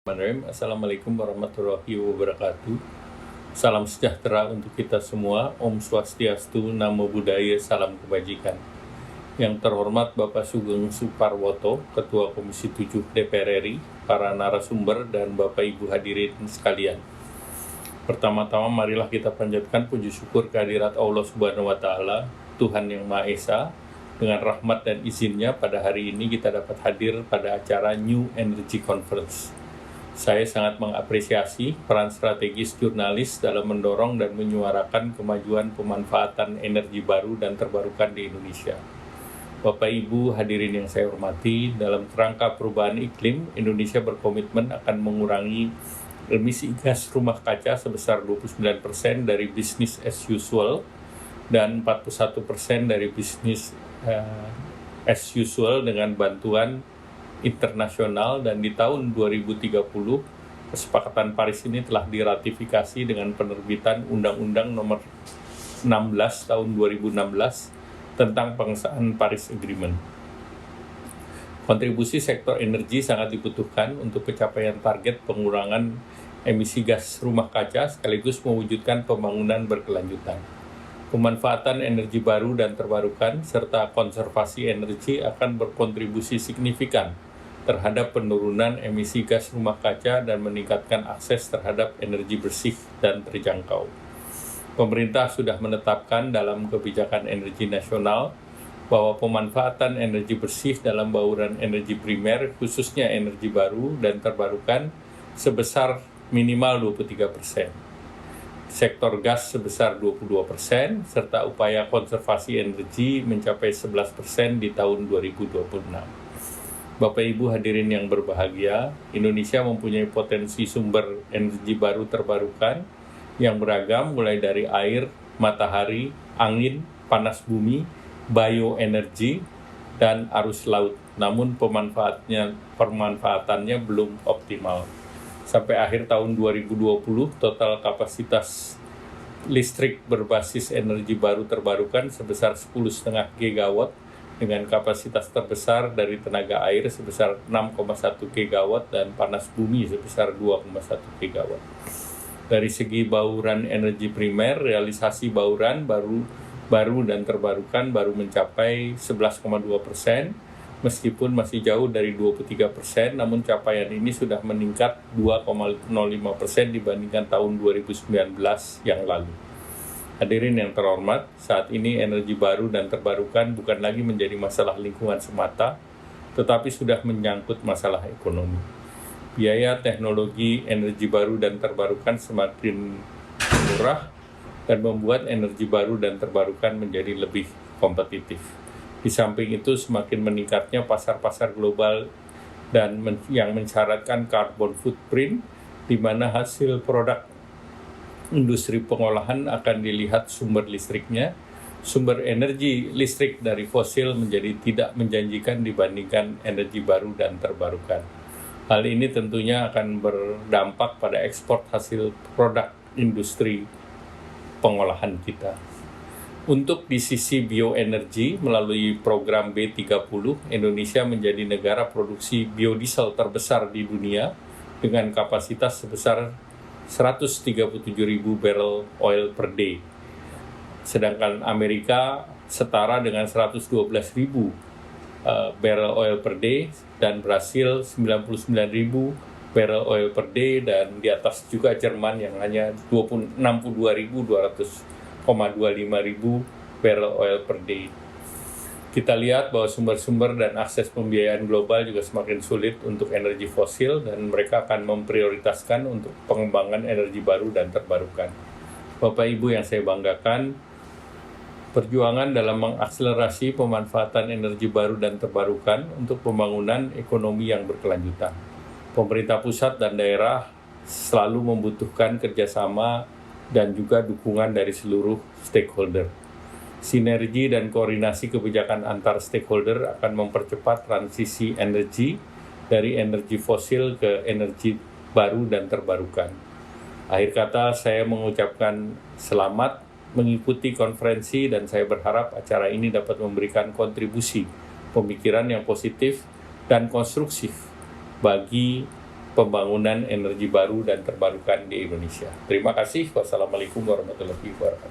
Assalamualaikum warahmatullahi wabarakatuh. Salam sejahtera untuk kita semua. Om Swastiastu, Namo Buddhaya, salam kebajikan. Yang terhormat Bapak Sugeng Suparwoto, Ketua Komisi 7 DPR RI, para narasumber, dan Bapak Ibu hadirin sekalian. Pertama-tama marilah kita panjatkan puji syukur kehadirat Allah Subhanahu wa Ta'ala, Tuhan yang Maha Esa. Dengan rahmat dan izinnya pada hari ini kita dapat hadir pada acara New Energy Conference. Saya sangat mengapresiasi peran strategis jurnalis dalam mendorong dan menyuarakan kemajuan pemanfaatan energi baru dan terbarukan di Indonesia. Bapak Ibu hadirin yang saya hormati, dalam kerangka perubahan iklim, Indonesia berkomitmen akan mengurangi emisi gas rumah kaca sebesar 29% dari bisnis as usual dan 41% dari bisnis as usual dengan bantuan internasional, dan di tahun 2030 kesepakatan Paris ini telah diratifikasi dengan penerbitan Undang-Undang Nomor 16 tahun 2016 tentang pengesahan Paris Agreement. Kontribusi sektor energi sangat dibutuhkan untuk pencapaian target pengurangan emisi gas rumah kaca sekaligus mewujudkan pembangunan berkelanjutan. Pemanfaatan energi baru dan terbarukan serta konservasi energi akan berkontribusi signifikan terhadap penurunan emisi gas rumah kaca dan meningkatkan akses terhadap energi bersih dan terjangkau. Pemerintah sudah menetapkan dalam kebijakan energi nasional bahwa pemanfaatan energi bersih dalam bauran energi primer, khususnya energi baru dan terbarukan, sebesar minimal 23%. Sektor gas sebesar 22%, serta upaya konservasi energi mencapai 11% di tahun 2026. Bapak Ibu hadirin yang berbahagia, Indonesia mempunyai potensi sumber energi baru terbarukan yang beragam, mulai dari air, matahari, angin, panas bumi, bioenergi, dan arus laut. Namun pemanfaatannya belum optimal. Sampai akhir tahun 2020, total kapasitas listrik berbasis energi baru terbarukan sebesar 10,5 gigawatt dengan kapasitas terbesar dari tenaga air sebesar 6,1 gigawatt dan panas bumi sebesar 2,1 gigawatt. Dari segi bauran energi primer, realisasi bauran baru dan terbarukan baru mencapai 11,2%. Meskipun masih jauh dari 23%, namun capaian ini sudah meningkat 2,05% dibandingkan tahun 2019 yang lalu. Hadirin yang terhormat, saat ini energi baru dan terbarukan bukan lagi menjadi masalah lingkungan semata, tetapi sudah menyangkut masalah ekonomi. Biaya teknologi energi baru dan terbarukan semakin murah dan membuat energi baru dan terbarukan menjadi lebih kompetitif. Di samping itu, semakin meningkatnya pasar-pasar global dan yang mensyaratkan carbon footprint, di mana hasil produk industri pengolahan akan dilihat sumber listriknya. Sumber energi listrik dari fosil menjadi tidak menjanjikan dibandingkan energi baru dan terbarukan. Hal ini tentunya akan berdampak pada ekspor hasil produk industri pengolahan kita. Untuk di sisi bioenergi, melalui program B30, Indonesia menjadi negara produksi biodiesel terbesar di dunia dengan kapasitas sebesar 137.000 barrel oil per day. Sedangkan Amerika setara dengan 112.000 barrel oil per day, dan Brasil 99.000 barrel oil per day, dan di atas juga Jerman yang hanya 62.200,25 ribu barrel oil per day. Kita lihat bahwa sumber-sumber dan akses pembiayaan global juga semakin sulit untuk energi fosil, dan mereka akan memprioritaskan untuk pengembangan energi baru dan terbarukan. Bapak Ibu yang saya banggakan, perjuangan dalam mengakselerasi pemanfaatan energi baru dan terbarukan untuk pembangunan ekonomi yang berkelanjutan. Pemerintah pusat dan daerah selalu membutuhkan kerjasama dan juga dukungan dari seluruh stakeholder. Sinergi dan koordinasi kebijakan antar stakeholder akan mempercepat transisi energi dari energi fosil ke energi baru dan terbarukan. Akhir kata, saya mengucapkan selamat mengikuti konferensi, dan saya berharap acara ini dapat memberikan kontribusi pemikiran yang positif dan konstruktif bagi pembangunan energi baru dan terbarukan di Indonesia. Terima kasih. Wassalamualaikum warahmatullahi wabarakatuh.